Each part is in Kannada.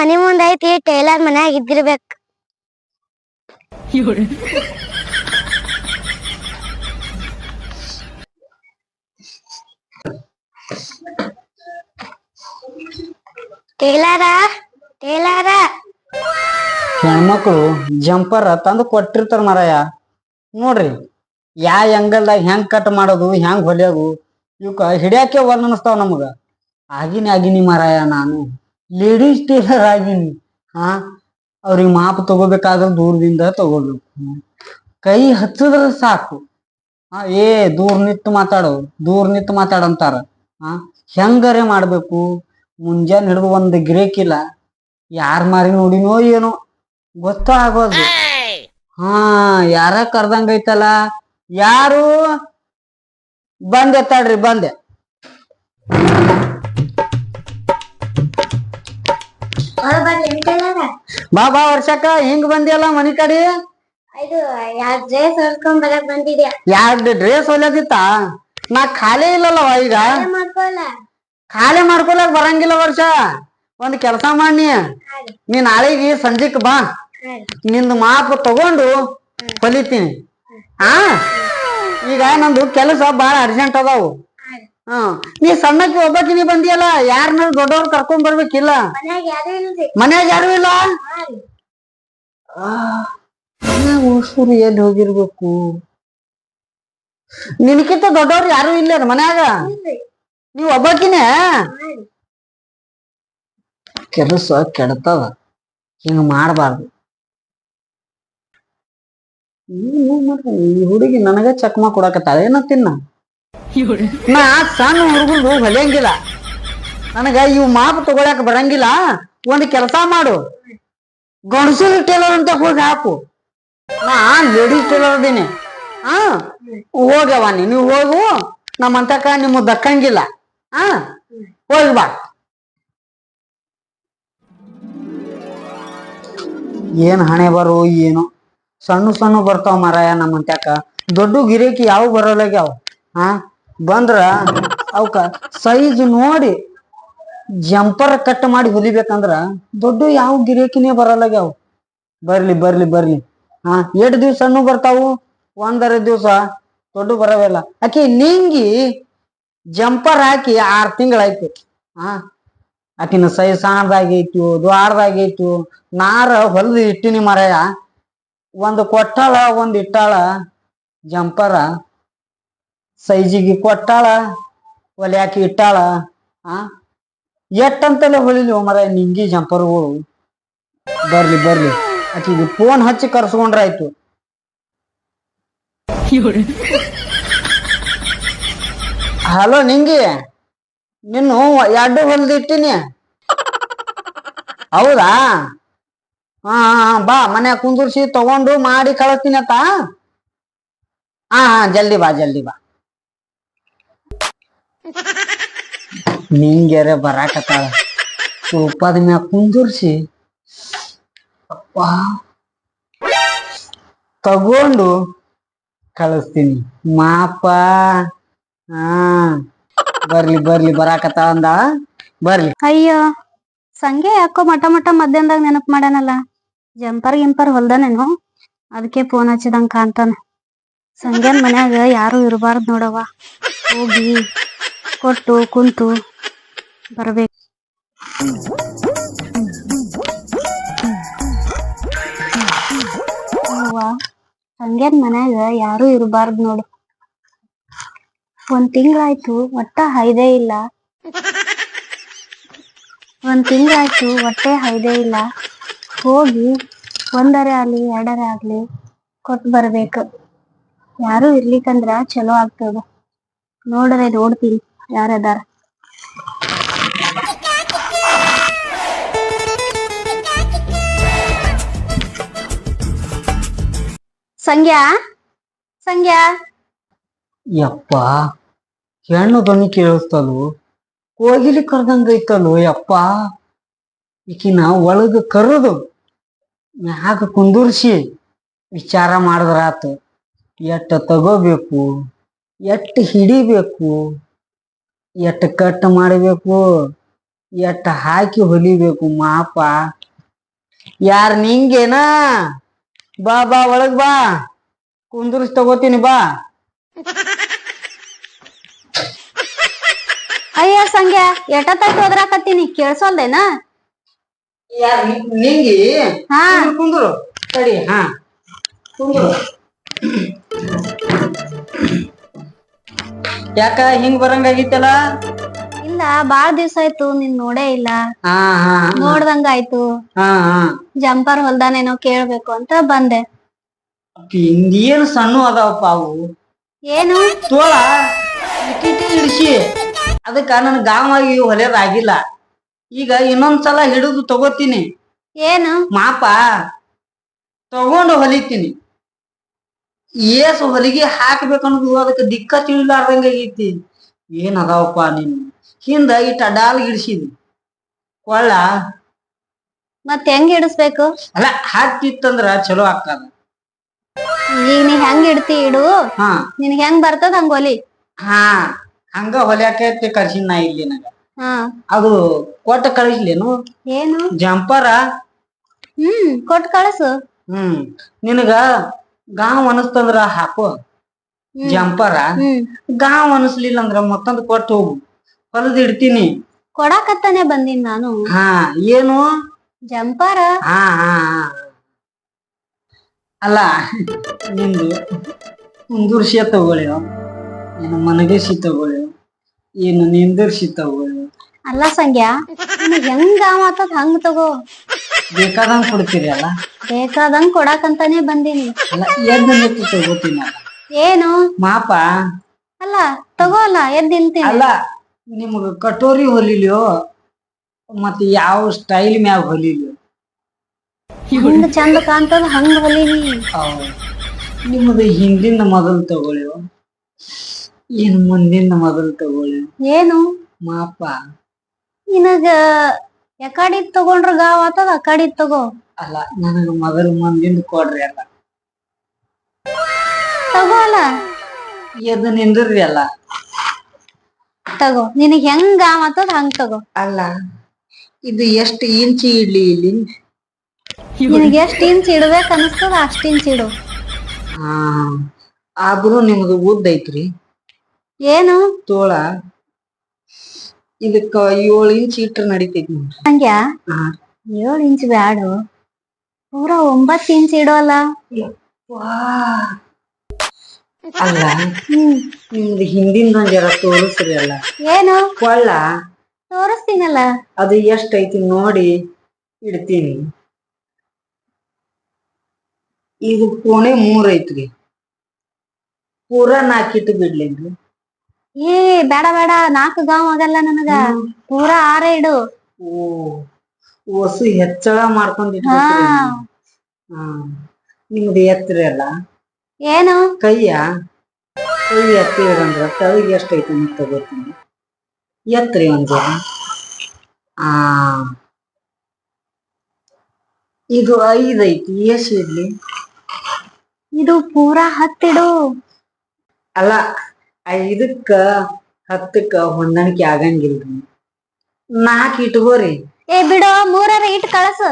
ಮನಿ ಮುಂದ್ ಐತಿ ಟೈಲರ್ ಮನ್ಯಾಗ ಇದ್ದಿರ್ಬೇಕ. ಟೈಲರ ಟೈಲರ ಹೆಣ್ಮಕ್ಳು ಜಂಪರ್ ತಂದು ಕೊಟ್ಟಿರ್ತಾರ ಮರಾಯ. ನೋಡ್ರಿ ಯಾ ಅಂಗಲ್ದಾಗ ಹೆಂಗ್ ಕಟ್ ಮಾಡೋದು ಹೆಂಗ್ ಹೊಲಿಯೋದು ಇವಕ್ಕ ಹಿಡಿಯಾಕೆ ಒಲ್ ಅನಸ್ತಾವ ನಮಗ. ಆಗಿನಿ ಮರಾಯ, ನಾನು ಲೇಡೀಸ್ ಟೇಲರ್ ಆಗಿನಿ. ಅವ್ರಿಗೆ ಮಾಪ್ ತಗೋಬೇಕಾದ್ರೆ ದೂರದಿಂದ ತಗೋಬೇಕು. ಕೈ ಹಚ್ಚಿದ್ರ ಸಾಕು ಏ ದೂರ್ ನಿತ್ತು ಮಾತಾಡಂತಾರ. ಹೆಂಗರೆ ಮಾಡ್ಬೇಕು. ಮುಂಜಾನೆ ಹಿಡಿದು ಒಂದು ಗಿರೇಕಿಲ್ಲ, ಯಾರ್ ಮಾರಿ ನೋಡಿನೋ ಏನೋ ಗೊತ್ತ ಆಗೋದು. ಯಾರ ಕರ್ದಂಗೈತಲ್ಲ. ಯಾರು ಬಂದೆ ತಡ್ರಿ ಬಂದೆ. ಬಾ ಬಾ ವರ್ಷಕ್ಕ ಹಿಂಗ್ ಬಂದಿಯಲ್ಲ ಮನಿ ಕಡೆ. ಯಾರ್ದು ಡ್ರೆಸ್ ಹೊಲಿಯೋದಿತ್ತ? ನಾ ಖಾಲಿ ಇಲ್ಲಲ್ಲವ ಈಗ. ಖಾಲಿ ಮಾಡ್ಕೊಳಕ್ ಬರಂಗಿಲ್ಲ ವರ್ಷ. ಒಂದ್ ಕೆಲ್ಸ ಮಾಡಿ, ನೀ ನಾಳೆಗೆ ಸಂಜೆಕ್ ಬಾ, ನಿಂದು ಮಾಪ್ ತಗೊಂಡು ಹೊಲಿತೀನಿ. ಈಗ ನಂದು ಕೆಲಸ ಬಾಳ ಅರ್ಜೆಂಟ್ ಅದಾವು. ನೀ ಸಣ್ಣಕ್ಕೆ ಒಬ್ಬಕ್ಕೆ ನೀ ಬಂದಿಯಲ್ಲ, ಯಾರನ್ನ ದೊಡ್ಡವ್ರು ಕರ್ಕೊಂಡ್ ಬರ್ಬೇಕಿಲ್ಲ. ಮನ್ಯಾಗ ಯಾರು ಇಲ್ಲ. ಉಳ್ಸೂರು ಎಲ್ಲಿ ಹೋಗಿರ್ಬೇಕು. ನಿನಕಿಂತ ದೊಡ್ಡವ್ರು ಯಾರು ಇಲ್ಲ ಮನ್ಯಾಗ. ನೀವ್ ಒಬ್ಬಕಿನೇ. ಕೆಲಸ ಕೆಡ್ತದ, ಹಿಂಗ ಮಾಡ್ಬಾರ್ದು. ಈ ಹುಡುಗಿ ನನಗ ಚಕ್ಮ ಕೊಡಕತ್ತಾಳ ಏನತ್ತಿನ. ನಾ ಸಣ್ಣ ಹುಡುಗರು ಹೊಲಿಯಂಗಿಲ್ಲ, ನನಗ ಇವ್ ಮಾಪ್ ತಗೊಳಕ್ ಬರಂಗಿಲ್ಲ. ಒಂದ್ ಕೆಲಸ ಮಾಡು, ಗಂಡಸರು ಟೇಲರ್ ಅಂತ ಹೋಗಿ ಹಾಕು. ನಾ ಲೇಡೀಸ್ ಟೇಲರ್ ಅದೀನಿ. ಹೋಗ್ಯವ ನೀವು ಹೋಗು, ನಮ್ಮಂತಕ ನಿಮ್ಮ ದಕ್ಕಂಗಿಲ್ಲ. ಹೋಗಿ ಬಾ. ಏನ್ ಹಣೆ ಬರು ಏನು. ಸಣ್ಣ ಬರ್ತಾವ ಮರಾಯ ನಮ್ಮಂತ್ಯಾಕ. ದೊಡ್ಡ ಗಿರೇಕಿ ಯಾವ ಬರೋಲಾಗ್ಯಾವ. ಬಂದ್ರ ಅವಕ್ಕ ಸೈಜ್ ನೋಡಿ ಜಂಪರ್ ಕಟ್ ಮಾಡಿ ಹೊಲಿಬೇಕಂದ್ರ ದೊಡ್ಡ ಯಾವ ಗಿರೇಕಿನೇ ಬರಲಾಗ್ಯಾವ. ಬರ್ಲಿ. ಎಷ್ಟ್ ದಿವ್ಸ ಸಣ್ಣ ಬರ್ತಾವು, 1-2 ದಿವ್ಸ ದೊಡ್ಡ ಬರವೆಲ್ಲ. ಆಕಿ ನಿಂಗಿ ಜಂಪರ್ ಹಾಕಿ 6 ತಿಂಗಳಾಯ್ತು. ಆಕಿನ ಸೈಜ್ ಸಣ್ಣದಾಗೈತು ದ್ವಾರದಾಗೈತು. ನಾರ ಹೊಲ್ದು ಇಟ್ಟಿನಿ ಮರಾಯ. ಒಂದು ಕೊಟ್ಟಾಳ, ಒಂದ್ ಇಟ್ಟಾಳ. ಜಂಪರ ಸೈಜಿಗೆ ಕೊಟ್ಟಾಳ, ಹೊಲಿಯಾಕಿ ಇಟ್ಟಾಳ. ಎಟ್ಟಂತಲೇ ಹೊಲಿಲಿ ಮರಾಯ ನಿಂಗಿ ಜಂಪರ್ಗಳು. ಬರ್ಲಿ ಆಕಿಗೆ ಫೋನ್ ಹಚ್ಚಿ ಕರ್ಸ್ಕೊಂಡ್ರಾಯ್ತು. ಹಲೋ ನಿಂಗಿ, ನಿನ್ನು 2 ಹೊಲ್ದು ಇಟ್ಟಿನಿ. ಹೌದಾ? ಬಾ, ಮನ್ಯಾಗ ಕುಂದರ್ಸಿ ತಗೊಂಡು ಮಾಡಿ ಕಳಿಸ್ತೀನಿ ಅತ್ತ. ಜಲ್ದಿ ಬಾ. ನಿಂಗೆರೆ ಬರಾಕತ್ತಾಳ. ಸೋಫಾದ ಮ್ಯಾಗ ಕುಂದರ್ಸಿ ಅಪ್ಪ ತಗೊಂಡು ಕಳಿಸ್ತೀನಿ ಮಾಪ. ಬರ್ಲಿ ಬರಾಕತ್ತಾಳ ಅಂದ. ಬರ್ಲಿ. ಅಯ್ಯೋ, ಸಂಗೆ ಯಾಕೋ ಮಠ ಮಧ್ಯಾಹ್ನದಾಗ ನೆನಪು ಮಾಡ್ಯಾನಲ್ಲ. ಗಿಂಪರ್ ಹೊಲ್ದಾನೇನು, ಅದಕ್ಕೆ ಫೋನ್ ಹಚ್ಚಿದಂಗ ಕಾಣ್ತಾನ. ಸಂಗ್ಯಾನ್ ಮನ್ಯಾಗ ಯಾರು ಇರಬಾರ್ದು ನೋಡವ್ವ. ಹೋಗಿ ಕೊಟ್ಟು ಕುಂತು ಬರ್ಬೇಕು. ಸಂಗ್ಯಾನ್ ಮನ್ಯಾಗ ಯಾರು ಇರಬಾರ್ದು ನೋಡು. 1 ತಿಂಗಳಾಯ್ತು ಹೊಟ್ಟೆ ಹೈದೇ ಇಲ್ಲ. ಹೋಗಿ 1 ಆಗ್ಲಿ 2 ಆಗ್ಲಿ ಕೊಟ್ಟು ಬರ್ಬೇಕು. ಯಾರು ಇರ್ಲಿಕ್ಕಂದ್ರ ಚಲೋ ಆಗ್ತದ. ನೋಡ್ತೀನಿ ಯಾರದಾರ. ಸಂಗ್ಯಾ ಯಪ್ಪ, ಹೆಣ್ಣು ಧ್ವನಿ ಕೇಳಿಸ್ತಲು, ಕೋಗಿಲಿ ಕರ್ದಂಗೈತಲು. ಯಪ್ಪ, ಈಕಿನ ಒಳಗ ಕರೆದು ಮ್ಯಾಗ ಕುಂದುರ್ಸಿ ವಿಚಾರ ಮಾಡಿದ್ರಾತು. ಎಟ್ಟ ತಗೋಬೇಕು, ಎಟ್ಟ ಹಿಡಿಬೇಕು, ಎಟ್ಟ ಕಟ್ ಮಾಡಬೇಕು, ಎಟ್ಟ ಹಾಕಿ ಹೊಲಿಬೇಕು ಮಾಪ. ಯಾರ್ ನಿಂಗೇನ? ಬಾ ಬಾ ಒಳಗ್ ಬಾ, ಕುಂದ್ರಿಸ್ ತಗೋತೀನಿ ಬಾ. ಅಯ್ಯ ಸಂಗ್ಯಾ, ಎಷ್ಟೊತ್ತಾಯ್ತು ಹೋದ್ರಾಕತ್ತೀನಿ, ಕೇಳ್ಸೋಲ್ದೇನ? ಯಾರ್ ನಿಂಗಿ? ಹಾ. ಕುಂದ್ರು ತಡಿ. ಹಾ ಕುಂದ್ರು. ಯಾಕ ಹಿಂಗ್ ಬರಂಗಾಗಿತ್ತಲ್ಲ? ಇಲ್ಲ, ಬಾಳ್ ದಿವ್ಸ ಆಯ್ತು ನಿನ್ ನೋಡೇ ಇಲ್ಲ. ಹಾ ಹಾ ನೋಡ್ದಂಗ ಆಯ್ತು. ಹಾ ಹಾ. ಜಂಪರ್ ಹೊಲ್ದಾನೇನೋ ಕೇಳ್ಬೇಕು ಅಂತ ಬಂದೆ. ಏನು ಸಣ್ಣ ಅದಾವಪ್ಪ ಅವು. ಏನು? ತೋಳ ಇಟ್ಟಿಟ್ಟಿ ಹಿಡ್ಸಿ, ಅದಕ್ಕ ನನ್ ಗಾವಾಗಿ ಹೊಲಿಯೋದಾಗಿಲ್ಲ. ಈಗ ಇನ್ನೊಂದ್ಸಲ ಹಿಡಿದು ತಗೋತೀನಿ. ಏನು ಮಾಪ ತಗೊಂಡು ಹೊಲಿತೀನಿ. ಏಸು ಹೊಲಿಗೆ ಹಾಕ್ಬೇಕನ್ನೋದು ಅದಕ್ಕೆ ದಿಕ್ಕ ತಿಳಿಲಾರ್ದಂಗ ಆಗೈತಿ. ಏನ್ ಅದಾವಪ್ಪ ನೀನು. ಹಿಂದ ಇಟ್ಟ ಡಾಲ್ ಗಿಡ್ಸಿದಿ ಕೊಳ್ಳ. ಮತ್ ಹೆಂಗ್ ಹಿಡಿಸ್ಬೇಕು? ಅಲ್ಲ ಹಾಕ್ತಿತ್ತಂದ್ರ ಚಲೋ ಆಗ್ತದ. ಈಗ ನೀ ಹೆಂಗ್ ಇಡ್ತಿ ಇಡು, ಹಾ ನಿನ್ಗ್ ಹೆಂಗ್ ಬರ್ತದ ಹಂಗ ಹೊಲಿ. ಹಾ ಹಂಗ ಹೊಲ್ಯಾಕ ಕರ್ಸಿನ ನಾ ಇಲ್ಲಿ ನನಗ. ಹಾ. ಅದು ಕೊಟ್ಟ ಕಳಿಸ್ಲೇನು? ಏನು? ಜಂಪರ. ಕೊಟ್ ಕಳಸು. ನಿನಗ ಗಾವ್ ಅನಸ್ತಂದ್ರ ಹಾಕೋ ಜಂಪರ. ಗಾವ್ ಅನಸ್ಲಿಲ್ಲ ಅಂದ್ರ ಮತ್ತೊಂದು ಕೊಟ್ಟು ಹೋಗು, ಹೊಲದ್ ಇಡ್ತೀನಿ. ಕೊಡಾಕತ್ತಾನೆ ಬಂದಿನ್ ನಾನು. ಹಾ ಏನು? ಜಂಪರ. ಹಾ ಹಾ ಹಾ. ಅಲ್ಲ ನಿಂದು ಕುಂದುರ್ಸಿ ತಗೊಳ್ಳಿವ, ಏನು ಮನಗಸಿ ತಗೊಳ್ಳಿವ, ಏನು ನಿಂದರ್ಸಿ ತಗೊಳ್ಳಿವ. ಅಲ್ಲ ಸಂಗ್ಯಾ, ನಿನಗ್ ಹೆಂಗ್ ಆತದ ಹಂಗ್ ತಗೋ. ಬೇಕಾದಂಗ್ ಕೊಡ್ತೀರಿ ಅಲ್ಲ? ಬೇಕಾದಂಗ್ ಕೊಡಾಕಂತಾನೆ ಬಂದೀನಿ. ಅಲ್ಲ ಎದ್ದು ನಿಂತು ತಗೋತೀನಲ್ಲ. ಏನು ಮಾಪ? ಅಲ್ಲ ತಗೋ, ಅಲ್ಲ ಎದ್ದು ನಿಲ್ತೀನಿ. ಅಲ್ಲ ನಿಮ್ಗ ಕಟೋರಿ ಹೊಲಿಲ್ಯೋ ಮತ್ತೆ ಯಾವ ಸ್ಟೈಲ್ ಮ್ಯಾಗ ಹೊಲಿಲ್ಯೋ? ಹಿಂಗ್ ಚಂದ ಕಾಣ್ತದ ಹಂಗ ಹೊಲಿನಿ. ನಿಮ್ಮದು ಹಿಂದಿಂದ ಮೊದಲು ತಗೊಳ್ಳಿವ, ಏನ್ ಮುಂದಿಂದ ಮೊದಲು ತಗೊಳ್ಳಿವ? ಏನು ಮಾಪ? ನಿನಗ ಯಾಕಡಿದ್ ತಗೊಂಡ್ರ ಗಾವ್ ಆತದ, ಅಕಡಿದ್ ತಗೋ. ಅಲ್ಲ ನನಗ ಮೊದಲು ಮುಂದಿಂದ ಕೊಡ್ರಿ ಅಲ್ಲ. ತಗೋ ಅಲ್ಲ. ಎದ್ದು ನಿಂದ್ರಿ ಅಲ್ಲ. ತಗೋ, ನಿನಗ್ ಹೆಂಗ್ ಗಾವ್ ಆತದ ಹಂಗ್ ತಗೋ. ಅಲ್ಲ ಇದು ಎಷ್ಟು ಇಂಚಿ ಇಡ್ಲಿ ಇಲ್ಲಿ? ನಿನಗೆ ಎಷ್ಟ್ ಇಂಚ್ ಇಡ್ಬೇಕ್ ಅನಸ್ತದ ಅಷ್ಟ್ ಇಂಚ್ ಇಡು. ಹಾ ಆದ್ರೂ ನಿಮ್ದು ಉದ್ದ ಐತ್ರಿ. ಏನು? ತೋಳ. ಇದಕ್ಕ 7 ಇಂಚ್ ಇಟ್ರ ನಡಿತೈತಿ ನೋಡ್ರಿ. ಹಂಗ್ಯಾ? 7 ಇಂಚ್ ಬ್ಯಾಡು, ಪೂರಾ 9 ಇಂಚ್ ಇಡೋಲ್ಲ. ಅಲ್ಲ ನಿಮ್ದು ಹಿಂದಿಂದ ಜರ ತೋರಿಸ್ರಿ ಅಲ್ಲ. ಏನು? ಕೊಳ್ಳ ತೋರಿಸ್ತೀನಲ್ಲ. ಅದು ಎಷ್ಟ್ ಐತಿ ನೋಡಿ ಇಡ್ತೀನಿ. ಇದು ಕೋಣೆ 3 ಐತ್ರಿ, ಪೂರಾ 4 ಇಟ್ಟು ಬಿಡ್ಲೇನ್ರಿ? ಏ ಬೇಡ ಬೇಡ, 4 ಗಾವ್ ಆಗಲ್ಲ ನನಗ, ಪೂರಾ 6 ಇಡು. ಓ ಹೊಸು ಹೆಚ್ಚಳ ಮಾಡ್ಕೊಂಡಿಟ್ರಿ. ನಿಮ್ದು ಎತ್ತರಿ ಅಲ್ಲ. ಏನು? ಕೈ ಎತ್ತಿರಂದ್ರ ತಳಿಗೆ ಎಷ್ಟ ಐತಿ ಅಂತ ತಗೋತೀನಿ. ಎತ್ತರಿ ಒಂದ್ ಜನ. ಇದು 5 ಐತಿ, ಎಸ್ ಇಡ್ಲಿ? ಇದು ಪೂರಾ 10 ಇಡು. ಅಲ್ಲ 5ಕ್ಕ 10ಕ್ಕ ಹೊಂದಾಣಿಕೆ ಆಗಂಗಿಲ್ರಿ. 4 ಇಟ್ಕೋರಿ. ಏ ಬಿಡು, 3 ಇಟ್ ಕಳಸು.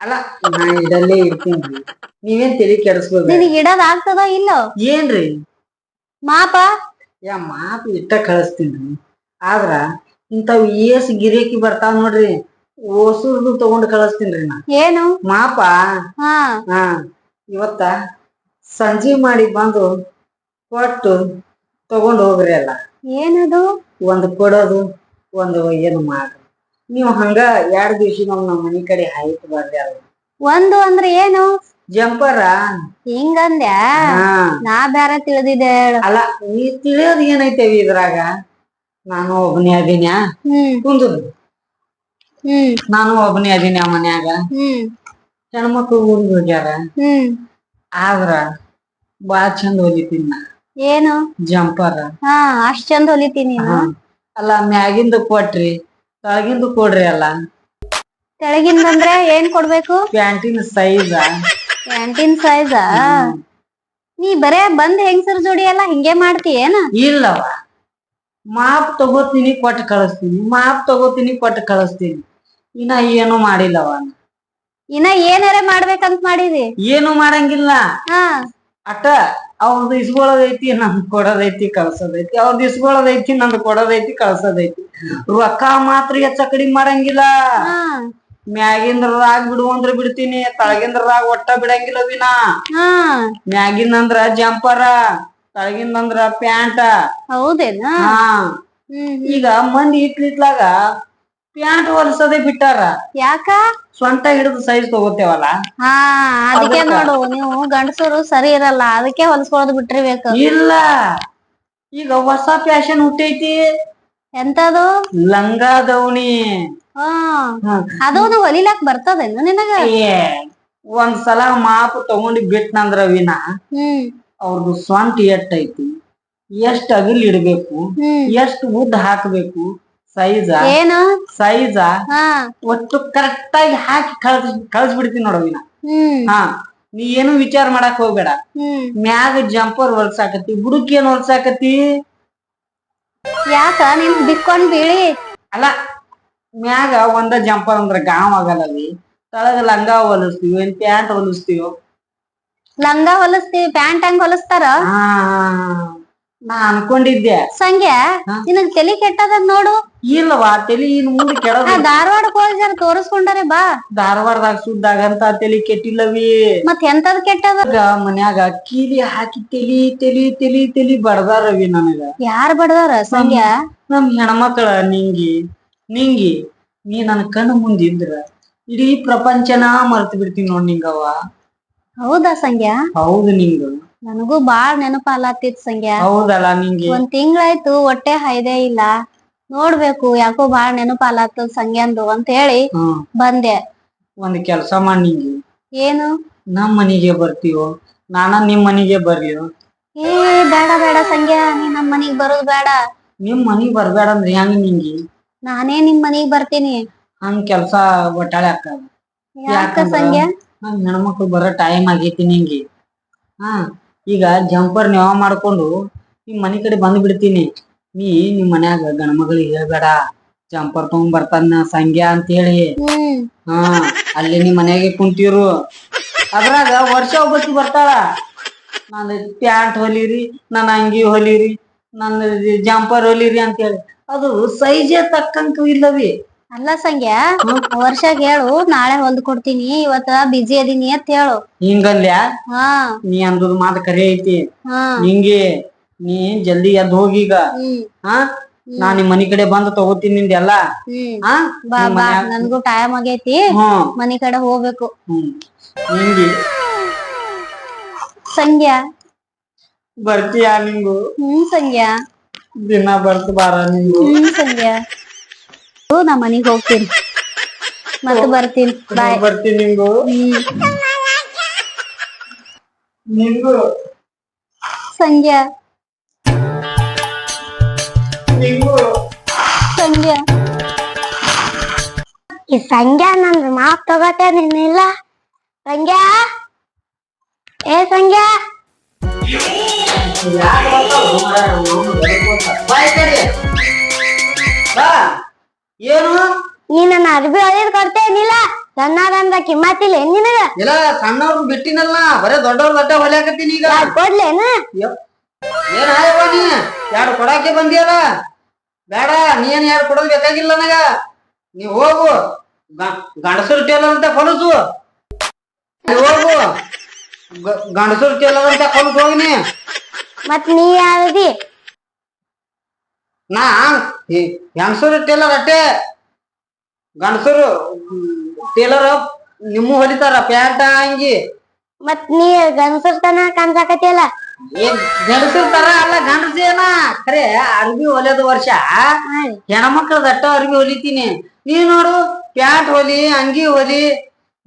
ಅಲ್ಲ ನಾ ಇಡಲ್ಲೇ ಇಡ್ತೀನಿ, ನೀವೇನ್ ತಲೆ ಕೆಡಿಸ್ಕೋಬೇಡ. ನಿನಗ್ ಇಡೋದ್ ಆಗ್ತದ ಇಲ್ಲೋ? ಏನ್ರಿ ಮಾಪ? ಮಾಪ ಇಟ್ಟ ಕಳಿಸ್ತೀನಿ. ಆದ್ರ ಇಂಥವ್ ಏಸ್ ಗಿರೇಕಿ ಬರ್ತಾವ ನೋಡ್ರಿ, ಓಸುರ್ದು ತಗೊಂಡ್ ಕಳಿಸ್ತೀನ್ರಿ ನಾ. ಏನು ಮಾಪ? ಹಾ ಇವತ್ತ ಸಂಜೆ ಮಾಡಿ ಬಂದು ಕೊಟ್ಟು ತಗೊಂಡ್ ಹೋಗ್ರಿ ಅಲ್ಲ. ಏನದು? ಒಂದ್ ಕೊಡೋದು, ಒಂದು ಏನು ಮಾಡ್ರಿ. ನೀವು ಹಂಗ 2 ದಿವ್ಸ ನಮ್ಮ ಮನಿ ಕಡೆ ಹಾಯ್ತು ಬರ್ರಿ ಅಲ್ಲ. ಒಂದು ಅಂದ್ರೆ ಏನು? ಜಂಪರ. ಹಿಂಗಂದ್ಯಾ? ನಾ ಬ್ಯಾರೆ ತಿಳಿದಿದ್ದೆ. ಅಲ್ಲ ನೀ ತಿಳಿಯೋದ್ ಏನೈತೇವಿ ಇದ್ರಾಗ? ನಾನು ಒಬ್ಬನೇ ಅದೀನ್ಯ, ಕುಂದ್ರು. ನಾನು ಒಬ್ಬನೇ ಅದೀನಿ ಆ ಮನ್ಯಾಗ. ಹೆಣ್ಮಕ್ಳು ಊರಿಗೆ ಹೋಗ್ಯಾರ. ಆದ್ರ ಬಾಳ ಚಂದ ಹೊಲಿತೀನಿ ನಾ. ಏನು? ಜಂಪರ. ಅಷ್ಟ್ ಚಂದ ಹೊಲಿತೀನಿ. ಅಲ್ಲ ಮ್ಯಾಗಿಂದು ಕೊಟ್ರಿ, ತಳಗಿಂದು ಕೊಡ್ರಿ ಅಲ್ಲ. ತೆಳಗಿಂದಂದ್ರೆ ಏನ್ ಕೊಡ್ಬೇಕು? ಪ್ಯಾಂಟಿನ ಸೈಜ. ಪ್ಯಾಂಟಿನ್ ಸೈಜ? ನೀ ಬರೇ ಬಂದ್ ಹೆಂಗಸರ್ ಜೋಡಿ ಎಲ್ಲ ಹಿಂಗೆ ಮಾಡ್ತೀಯೇನ? ಇಲ್ಲವ, ಮಾಪ್ ತಗೋತೀನಿ ಕೊಟ್ಟು ಕಳಿಸ್ತೀನಿ, ಮಾಪ್ ತಗೋತೀನಿ ಕೊಟ್ಟು ಕಳಿಸ್ತೀನಿ. ಇನ್ನ ಏನು ಮಾಡಿಲ್ಲವ. ಇನ್ನ ಏನಾರ ಮಾಡ್ಬೇಕಂತ ಮಾಡಿದಿ? ಏನು ಮಾಡಂಗಿಲ್ಲ. ಹಾ ಅಟ ಅವ್ರದ್ದು ಇಸ್ಕೊಳ್ಳೋದೈತಿ, ನಂದು ಕೊಡೋದೈತಿ ಕಳ್ಸೋದೈತಿ, ಅವ್ರದ್ದು ಇಸ್ಕೊಳ್ಳೋದೈತಿ, ನಂದು ಕೊಡೋದೈತಿ ಕಳ್ಸೋದೈತಿ. ರೊಕ್ಕ ಮಾತ್ರ ಹೆಚ್ಚ ಕಡಿಮೆ ಮಾಡಂಗಿಲ್ಲ. ಹಾ ಮ್ಯಾಗಿಂದ್ರಾಗ ಬಿಡು ಅಂದ್ರ ಬಿಡ್ತೀನಿ, ತಳಗಿಂದ್ರಾಗ ಒಟ್ಟ ಬಿಡಂಗಿಲ್ಲ ವಿನಾ. ಹಾ ಮ್ಯಾಗಿಂದಂದ್ರ ಜಂಪರ, ತಳಗಿಂದಂದ್ರ ಪ್ಯಾಂಟ. ಹೌದೇನ? ಹಾ ಹ್ಮ್ ಈಗ ಮಂದಿ ಇಟ್ಲಿಟ್ಲಾಗ ಪ್ಯಾಂಟ್ ಹೊಲಸೋದೇ ಬಿಟ್ಟಾರ. ಯಾಕ? ಸ್ವಂತ ಹಿಡಿದು ಸೈಜ್ ತಗೋತೇವಲ್ಲ. ಹಾ ಅದಕ್ಕೆ ನೋಡು, ನೀವು ಗಂಡಸರು ಸರಿ ಇರಲ್ಲ, ಅದಕ್ಕೆ ಹೊಲ್ಸ್ಕೊಳದ್ ಬಿಟ್ಟಿರ್ಬೇಕು. ಇಲ್ಲ, ಈಗ ಹೊಸ ಫ್ಯಾಷನ್ ಹುಟ್ಟೈತಿ. ಎಂತದು? ಲಂಗ ದವಣಿ. ಹಾ ಅದೊಂದು ಹೊಲಿಲಾಕ್ ಬರ್ತದೇನು ನಿನಗ? ಒಂದ್ಸಲ ಮಾಪ್ ತಗೊಂಡಿ ಬಿಟ್ನಂದ್ರ ವಿನಾ ಅವ್ರದ್ದು ಸ್ವಂತ ಎಟ್ಟೈತಿ, ಎಷ್ಟ್ ಅಗಲ್ ಇಡ್ಬೇಕು, ಎಷ್ಟ್ ಉದ್ದ ಹಾಕ್ಬೇಕು, ಏನು ಸೈಜ ಒಟ್ಟು ಕರೆಕ್ಟ್ ಆಗಿ ಹಾಕಿ ಕಳ್ಸ್ಬಿಡ್ತೀನಿ ನೋಡವಿನ. ಹಾ ನೀ ಏನು ವಿಚಾರ ಮಾಡಕ್ ಹೋಗ್ಬೇಡ. ಮ್ಯಾಗ ಜಂಪರ್ ಹೊಲ್ಸಾಕತಿ, ಬುಡಕ್ ಏನ್ ಹೊಲ್ಸಾಕತಿ? ಯಾಕ ನಿನ್ ಬಿಕ್ಕೊಂಡ್ ಬೀಳಿ? ಅಲ್ಲ, ಮ್ಯಾಗ ಒಂದ ಜಂಪರ್ ಅಂದ್ರ ಗಾಂವ್ ಆಗಲ್ಲವಿ, ತಳಗ ಲಂಗ ಹೊಲಿಸ್ತೀವಿ, ಏನ್ ಪ್ಯಾಂಟ್ ಹೊಲಿಸ್ತೀವೋ? ಲಂಗ ಹೊಲಿಸ್ತೀವಿ, ಪ್ಯಾಂಟ್ ಹಂಗ ಹೊಲಿಸ್ತಾರ? ನಾ ಅನ್ಕೊಂಡಿದ್ದೆ. ಸಂಗ್ಯಾ ನಿನಗ್ ತಲಿ ಕೆಟ್ಟದ ನೋಡು. ಇಲ್ಲವಾ, ತಲಿ ಇನ್ ಮುಂದೆ ಕೆಡದ. ಧಾರವಾಡಕ್ ಹೋಗಿ ಜರ ತೋರಿಸ್ಕೊಂಡಾರೆ ಬಾ. ಧಾರವಾಡದಾಗ ಸುದ್ದಾಗಂತ ತಲಿ ಕೆಟ್ಟಿಲ್ಲವಿ. ಮತ್ ಎಂತದ್ ಕೆಟ್ಟದ? ಮನ್ಯಾಗ ಕೀಲಿ ಹಾಕಿ ತಲಿ ತಲಿ ತಲಿ ತಲಿ ಬಡದಾರವಿ ನನಗ. ಯಾರ್ ಬಡದಾರ ಸಂಗ್ಯಾ? ನಮ್ ಹೆಣ್ಮಕ್ಳ. ನಿಂಗಿ ನೀ ನನ್ ಕಣ್ಣು ಮುಂದಿದ್ರ ಇಡೀ ಪ್ರಪಂಚನ ಮರ್ತು ಬಿಡ್ತೀನಿ ನೋಡ್ ನಿಂಗವ್ವ. ಹೌದಾ ಸಂಗ್ಯಾ? ಹೌದು ನಿಂಗ. ನನಗೂ ಬಾಳ್ ನೆನಪಾಲತ್ತಿತ್ ಸಂಗ್ಯಾ. ಹೌದಲ್ಲ ನಿಂಗೆ? ಒಂದ್ ತಿಂಗಳಾಯ್ತು ಹೊಟ್ಟೆ ಹೈದೇ ಇಲ್ಲ, ನೋಡ್ಬೇಕು ಯಾಕೋ ಬಾಳ್ ನೆನಪಾಲತ್ತದ ಸಂಗ್ಯಾಂದು ಅಂತ ಹೇಳಿ ಬಂದೆ. ಒಂದ್ ಕೆಲ್ಸ ಮಾಡಿ ನಿಂಗಿ. ಏನು? ನಮ್ ಮನಿಗೆ ಬರ್ತೀವೋ, ನಾನ ನಿಮ್ ಮನಿಗೆ ಬರ್ಲಿಯೋ? ಏ ಬೇಡ ಬೇಡ ಸಂಗ್ಯಾ, ನೀ ನಮ್ ಮನಿಗ್ ಬರೋದ್ ಬೇಡ. ನಿಮ್ ಮನಿಗ್ ಬರ್ಬೇಡ ಅಂದ್ರೆ ಹೆಂಗ ನಿಂಗಿ? ನಾನೇ ನಿಮ್ ಮನಿಗ್ ಬರ್ತೀನಿ. ಹಂಗ ಕೆಲ್ಸ ಒಟ್ಟಾಳೆ ಅಕ್ಕ. ಯಾಕ ಸಂಗ್ಯಾ? ನಮ್ ಹೆಣ್ಮಕ್ಳು ಬರೋ ಟೈಮ್ ಆಗೈತಿ ನಿಂಗಿ. ಈಗ ಜಂಪರ್ ನೆವ ಮಾಡ್ಕೊಂಡು ನಿಮ್ ಮನಿ ಕಡೆ ಬಂದ್ ಬಿಡ್ತೀನಿ. ನೀ ನಿಮ್ ಮನ್ಯಾಗ ಗಂಡ್ಮಗಳಿಗೆ ಹೇಳ್ಬೇಡ, ಜಂಪರ್ ತಗೊಂಡ್ ಬರ್ತಾನ ಸಂಗ್ಯಾ ಅಂತ ಹೇಳಿ. ಅಲ್ಲಿ ನಿಮ್ ಮನ್ಯಾಗೆ ಕುಂತಿರು. ಅದ್ರಾಗ ವರ್ಷ ಒಬ್ಬಕ್ಕಿ ಬರ್ತಾಳ, ನಂದ್ ಪ್ಯಾಂಟ್ ಹೊಲಿರಿ, ನನ್ನ ಅಂಗಿ ಹೊಲಿರಿ, ನನ್ನ ಜಂಪರ್ ಹೊಲಿರಿ ಅಂತ ಹೇಳಿ. ಅದು ಸೈಜೇ ತಕ್ಕಂಕ ಇಲ್ಲವಿ. ಅಲ್ಲ ಸಂಗ್ಯಾ, ವರ್ಷಾಗ ಹೇಳು, ನಾಳೆ ಹೊಲ್ದ್ ಕೊಡ್ತೀನಿ, ಇವತ್ತ ಬಿಜಿ ಅದೀನಿ ಅಂತ ಹೇಳು. ಹಿಂಗಲ್ಯಾ? ನೀ ಅಂದದ್ ಮಾತು ಕರೆ ಐತಿ. ಹಿಂಗೆ ನೀ ಜಲ್ದಿ ಎದ್ದು ಹೋಗೀಗ. ನಾ ನಿಮ್ ಮನಿ ಕಡೆ ಬಂದು ತಗೋತೀನಿ ನಿಂದೆಲ್ಲ. ಬಾ ಬಾ, ನನ್ಗೂ ಟೈಮ್ ಆಗೈತಿ, ಮನಿ ಕಡೆ ಹೋಗ್ಬೇಕು. ಹಿಂಗಿ ಸಂಗ್ಯಾ ಬರ್ತೀಯಾ ನಿಂಗು? ಸಂಗ್ಯಾ ದಿನ ಬರ್ತ ಬಾರ ನಿಂಗು. ಸಂಗ್ಯಾ ನಾ ಮನಿಗ್ ಹೋಗ್ತೀನಿ, ಮತ್ತೆ ಬರ್ತೀನಿ. ಬಾಯ್. ಬರ್ತೀನಿ ನಿಂಗು. ನಿಂಗು ಸಂಗ್ಯಾ ನಿಂಗು ಸಂಗ್ಯಾ. ಈ ಸಂಗ್ಯಾ ನಂದು ಮಾಪ್ ತಗೋತೇ ನಿನ್ನಿಲ್ಲ. ಸಂಗ್ಯಾ, ಏ ಸಂಗ್ಯಾ. ಏನು? ನೀ ನನ್ನ ಅರ್ಬಿ ಹೊಲಿದ್ ಕೊಡ್ತೇನಿಲ್ಲ, ಸಣ್ಣದಂದ ಕಿಮ್ಮತ್ತಿಲ್ಲ ನಿನಗ? ಇಲ್ಲ, ಸಣ್ಣವ್ರು ಬಿಟ್ಟಿನಲ್ಲ, ಬರೇ ದೊಡ್ಡವ್ರ ದೊಡ್ಡ ಹೊಲಿಯಾಕತ್ತೀನಿ ಈಗ. ಕೊಡ್ಲೇನ? ಏನ್ ಆಯವ್ವ ನೀ ಎರಡು ಕೊಡಾಕೆ ಬಂದಿಯಲ್ಲ? ಬೇಡ, ನೀ ಏನ್ ಎರಡು ಕೊಡೋದ್ ಬೇಕಾಗಿಲ್ಲ ನನಗ. ನೀ ಹೋಗು, ಗಂಡಸರು ಟೇಲರ್ ಅಂತ ಹೊಲಸು. ಹೋಗು, ಗಂಡಸರು ಟೇಲರ್ ಅಂತ ಹೊಲಸು ಹೋಗಿನಿ. ಮತ್ ನೀ ಯಾವ್ದಿ? ನಾ ಹೆಂಗಸರು ಟೇಲರ್ ಅಟ್ಟೆ, ಗಂಡಸರು ಟೇಲರ್ ನಿಮ್ಮ ಹೊಲಿತಾರ ಪ್ಯಾಂಟ ಅಂಗಿ. ಮತ್ ನೀ ಗಂಡಸರ್ ತನ ಕಾಣ್ಸಾಕತಿಯಲ್ಲ? ಗಂಡಸರ್ ತರ ಅಲ್ಲ, ಗಂಡಸೇನ ಖರೆ ಅರ್ಬಿ ಹೊಲಿಯೋದು ವರ್ಷ ಹೆಣ್ಮಕ್ಳದ ಅಟ್ಟ ಅರ್ಬಿ ಹೊಲಿತೀನಿ. ನೀ ನೋಡು, ಪ್ಯಾಂಟ್ ಹೊಲಿ, ಅಂಗಿ ಹೊಲಿ,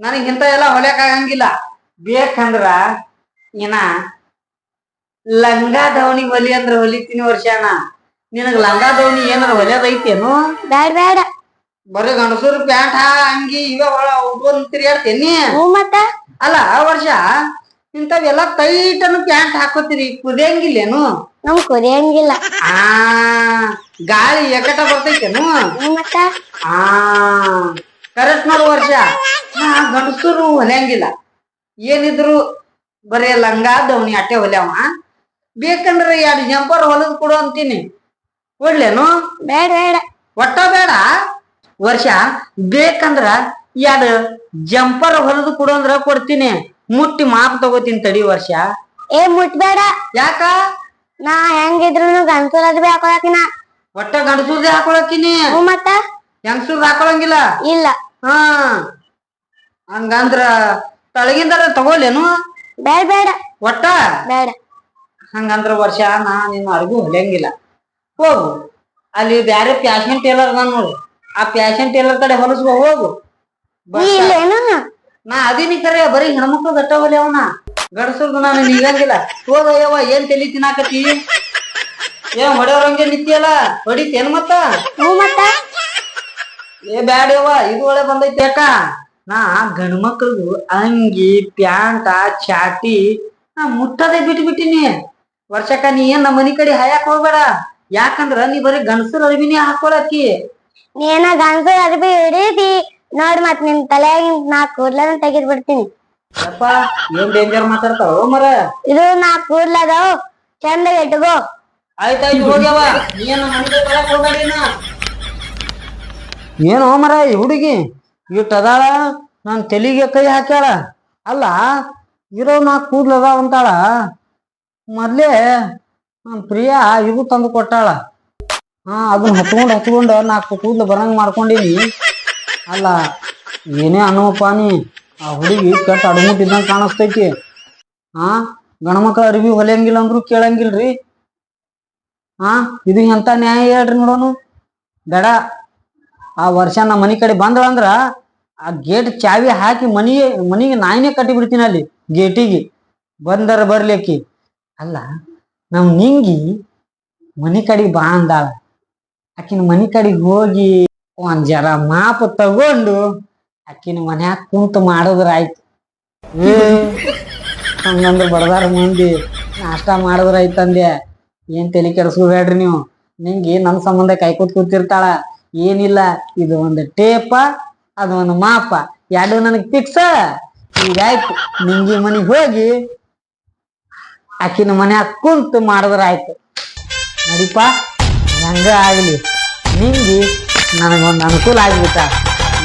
ನನಗ್ ಇಂತ ಎಲ್ಲಾ ಹೊಲಿಯಕ್ ಆಗಂಗಿಲ್ಲ. ಬೇಕಂದ್ರ ಏನ ಲಂಗ ದಾವಣಿ ಹೊಲಿ ಅಂದ್ರ ಹೊಲಿತೀನಿ ವರ್ಷನ. ನಿನಗ್ ಲಂಗ ದಾವಣಿ ಏನಾರ ಹೊಲಿಯೋದೈತೇನು? ಬೇಡ ಬೇಡ, ಬರೀ ಗಂಡಸರು ಪ್ಯಾಂಟ್ ಅಂಗಿ ಇವ ಉಟ್ಕೊಂಡ್ ತಿರ್ಗಾಡ್ತೇನಿ. ಮತ್ತ ಅಲ್ಲ ವರ್ಷ ಇಂಥವೆಲ್ಲ ಟೈಟ್ ಅನ್ನು ಪ್ಯಾಂಟ್ ಹಾಕೋತೀರಿ, ಕುದಿಯಂಗಿಲ್ಲೇನು? ನಮ್ ಕುದಿಯಂಗಿಲ್ಲ. ಗಾಳಿ ಎಕಟ ಬರ್ತೈತೇನು ಮತ್ತ ಆ ಕರೆಕ್ಟ್ ನೋಡು ವರ್ಷ ನಾ ಗಂಡಸರು ಹೊಲ್ಯಾಂಗಿಲ್ಲ ಏನಿದ್ರು ಬರೇ ಲಂಗ ದವಣಿ ಅಟ್ಟೆ ಹೊಲ್ಯಾವ ಬೇಕಂದ್ರ 2 ಜಂಪರ್ ಹೊಲದ್ ಕೊಡು ಅಂತೀನಿ ಕೊಡ್ಲೇನು ಬೇಡ ಬೇಡ ಒಟ್ಟ ಬೇಡ ವರ್ಷ ಬೇಕಂದ್ರ 2 ಜಂಪರ್ ಹೊಲದ್ ಕೊಡು ಅಂದ್ರ ಕೊಡ್ತೀನಿ ಮುಟ್ಟಿ ಮಾಪ್ ತಗೋತೀನಿ ತಡಿ ವರ್ಷ ಏ ಮುಟ್ಬೇಡ ಯಾಕ ನಾ ಹೆಂಗಿದ್ರು ಗಂಡಸರ ಅರ್ಬಿ ಹಾಕೊಳಕಿನ ಒಟ್ಟ ಗಂಡಸೂರ್ದೆ ಹಾಕೊಳಕಿನಿ ಮತ್ತ ಹೆಂಗಸೂರ್ದ ಹಾಕೊಳಂಗಿಲ್ಲ ಇಲ್ಲ ಹಾ ಹಂಗಂದ್ರ ತಳಗಿಂದಾರ ತಗೋಲೇನು ಬೇಡ ಬೇಡ ಒಟ್ಟ ಬೇಡ ಹಂಗಂದ್ರ ವರ್ಷ ನಾ ನಿನ್ನ ಅರ್ಬಿ ಹೊಲಿಯಂಗಿಲ್ಲ ಹೋಗು ಅಲ್ಲಿ ಬ್ಯಾರೆ ಫ್ಯಾಷನ್ ಟೇಲರ್ ಅದ ನೋಡು ಆ ಫ್ಯಾಷನ್ ಟೇಲರ್ ಕಡೆ ಹೊಲಸ್ಕೊ ಹೋಗು ನೀ ಇಲ್ಲೇನು ನಾ ಅದೀನಿ ಕರೆ ಬರೀ ಹೆಣ್ಮಕ್ಳು ಗಟ್ಟ ಹೊಲಿಯವನ ಗಡಸರ್ದು ನಾನು ನೀಗಂಗಿಲ್ಲ ಹೋಗಯ್ಯವ ಏನ್ ತಲಿ ತಿನ್ನಾಕತಿ ಏನ್ ಹೊಡೆಯವ್ರಂಗೆ ನಿತ್ಯಲ್ಲ ಹೊಡಿತೇನ್ ಮತ್ತ ಮತ್ತ ಏ ಬ್ಯಾಡ್ಯವ್ವ ಇದು ಒಳ್ಳೆ ಬಂದೈತಿ ಯಾಕ ನಾ ಗಂಡ್ಮಕ್ಳದು ಅಂಗಿ ಪ್ಯಾಂಟ ಚಾಟಿ ನಾ ಮುಟ್ಟದೆ ಬಿಟ್ಬಿಟ್ಟಿನಿ ವರ್ಷಕ್ಕ ನೀ ಏನ್ ನಮ್ಮ ಮನಿ ಕಡೆ ಹಾಯಾಕ್ ಹೋಗ್ಬೇಡ ಯಾಕಂದ್ರ ನೀ ಬರೀ ಗಂಡಸರ ಅರ್ಬಿನಿ ಹಾಕೊಳಕಿ ನೀನ ಗಂಡಸರ ಅರ್ಬಿ ಹಿಡೀತಿ ನೋಡ್ ಮತ್ ನಿನ್ ತಲೆಯಾಗಿನ ನಾ ಕೂದ್ಲನ ತೆಗಿದ್ ಬಿಡ್ತೀನಿ ಯಪ್ಪ ಏನ್ ಡೇಂಜರ್ ಮಾತಾಡ್ತಾವ ಮರ ಇದು ನಾ ಕೂದ್ಲದವ್ ಚಂದ ಇಟ್ಕೋ ಆಯ್ತಾಯ್ತು ಹೋಗ್ಯವ ನೀನ್ ಮನೆ ಬರಕ್ ಹೋಗ್ಬೇಡಿನ ಏನೋ ಮರ ಈ ಹುಡುಗಿ ಇಟ್ ಅದಾಳ ನಾನ್ ತಲಿಗೆ ಕೈ ಹಾಕ್ಯಾಳ ಅಲ್ಲ ಇರೋ ನಾ ಕೂದ್ಲದಾವ ಅಂತಾಳ ಮೊದ್ಲೇ ನನ್ ಪ್ರಿಯಾ ಇದು ತಂದು ಕೊಟ್ಟಾಳ ಅದನ್ನ ಹಚ್ಕೊಂಡ್ 4 ಕೂದ್ಲು ಬರಂಗ್ ಮಾಡ್ಕೊಂಡಿನಿ ಅಲ್ಲ ಏನೇ ಅನ್ನೋಪ್ಪ ನೀ ಆ ಹುಡುಗಿ ಕೆಟ್ಟ ಅಡಮುಟ್ಟಿದ್ದಂಗ ಕಾಣಿಸ್ತೈತಿ ಗಣಮಕ್ಳ ಅರಿವಿ ಹೊಲಿಯಂಗಿಲ್ಲ ಅಂದ್ರು ಕೇಳಂಗಿಲ್ರಿ ಇದು ಎಂತ ನ್ಯಾಯ ಹೇಳ್ರಿ ನೋಡೋನು ಬೇಡ ಆ ವರ್ಷ ನಮ್ಮ ಮನಿ ಕಡೆ ಬಂದಳಂದ್ರ ಆ ಗೇಟ್ ಚಾವಿ ಹಾಕಿ ಮನಿಗೆ ನಾಯಿನೇ ಕಟ್ಟಿ ಬಿಡ್ತೀನಿ ಅಲ್ಲಿ ಗೇಟಿಗೆ ಬಂದರ ಬರ್ಲಿಕ್ಕಿ ಅಲ್ಲ ನಮ್ ನಿಂಗಿ ಮನಿ ಕಡೆಗೆ ಬಾ ಅಂದಾಳ ಆಕಿನ ಮನಿ ಕಡೆಗೆ ಹೋಗಿ ಒಂದ್ ಜರ ಮಾಪ ತಗೊಂಡು ಆಕಿನ ಮನ್ಯಾಗ ಕುಂತು ಮಾಡಿದ್ರ ಆಯ್ತು ಹಂಗಂದ್ರ ಬಡದಾರ ಮಂದಿ ನಾಷ್ಟ ಮಾಡಿದ್ರ ಆಯ್ತಂದೆ ಏನ್ ತಲೆ ಕೆಡಿಸ್ಕೋಬೇಡ್ರಿ ನೀವು ನಿಂಗೆ ನನ್ನ ಸಂಬಂಧ ಕಾಯ್ಕೋತ್ ಕೂತಿರ್ತಾಳ ಏನಿಲ್ಲ ಇದು ಒಂದು ಟೇಪ ಅದು ಒಂದು ಮಾಪ 2 ನನಗ್ ಫಿಕ್ಸ ಈಗ ಆಯ್ತು ನಿಂಗಿ ಮನಿಗ್ ಹೋಗಿ ಆಕಿನ ಮನ್ಯಾಗ ಕುಂತು ಮಾಡಿದ್ರ ಆಯ್ತು ನಡಿಪ ಹೆಂಗ ಆಗ್ಲಿ ನಿಂಗಿ ನನಗೊಂದು ಅನುಕೂಲ ಆಗ್ಬಿಟ್ಟ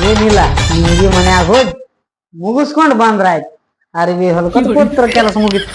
ಏನಿಲ್ಲ ನಿಂಗಿ ಮನ್ಯಾಗ ಹೋಗಿ ಮುಗಿಸ್ಕೊಂಡ್ ಬಂದ್ರ ಆಯ್ತು ಅರಿವಿ ಹೊಲ್ಕೊಂಡ್ ಕೂತ್ರ ಕೆಲಸ ಮುಗಿತು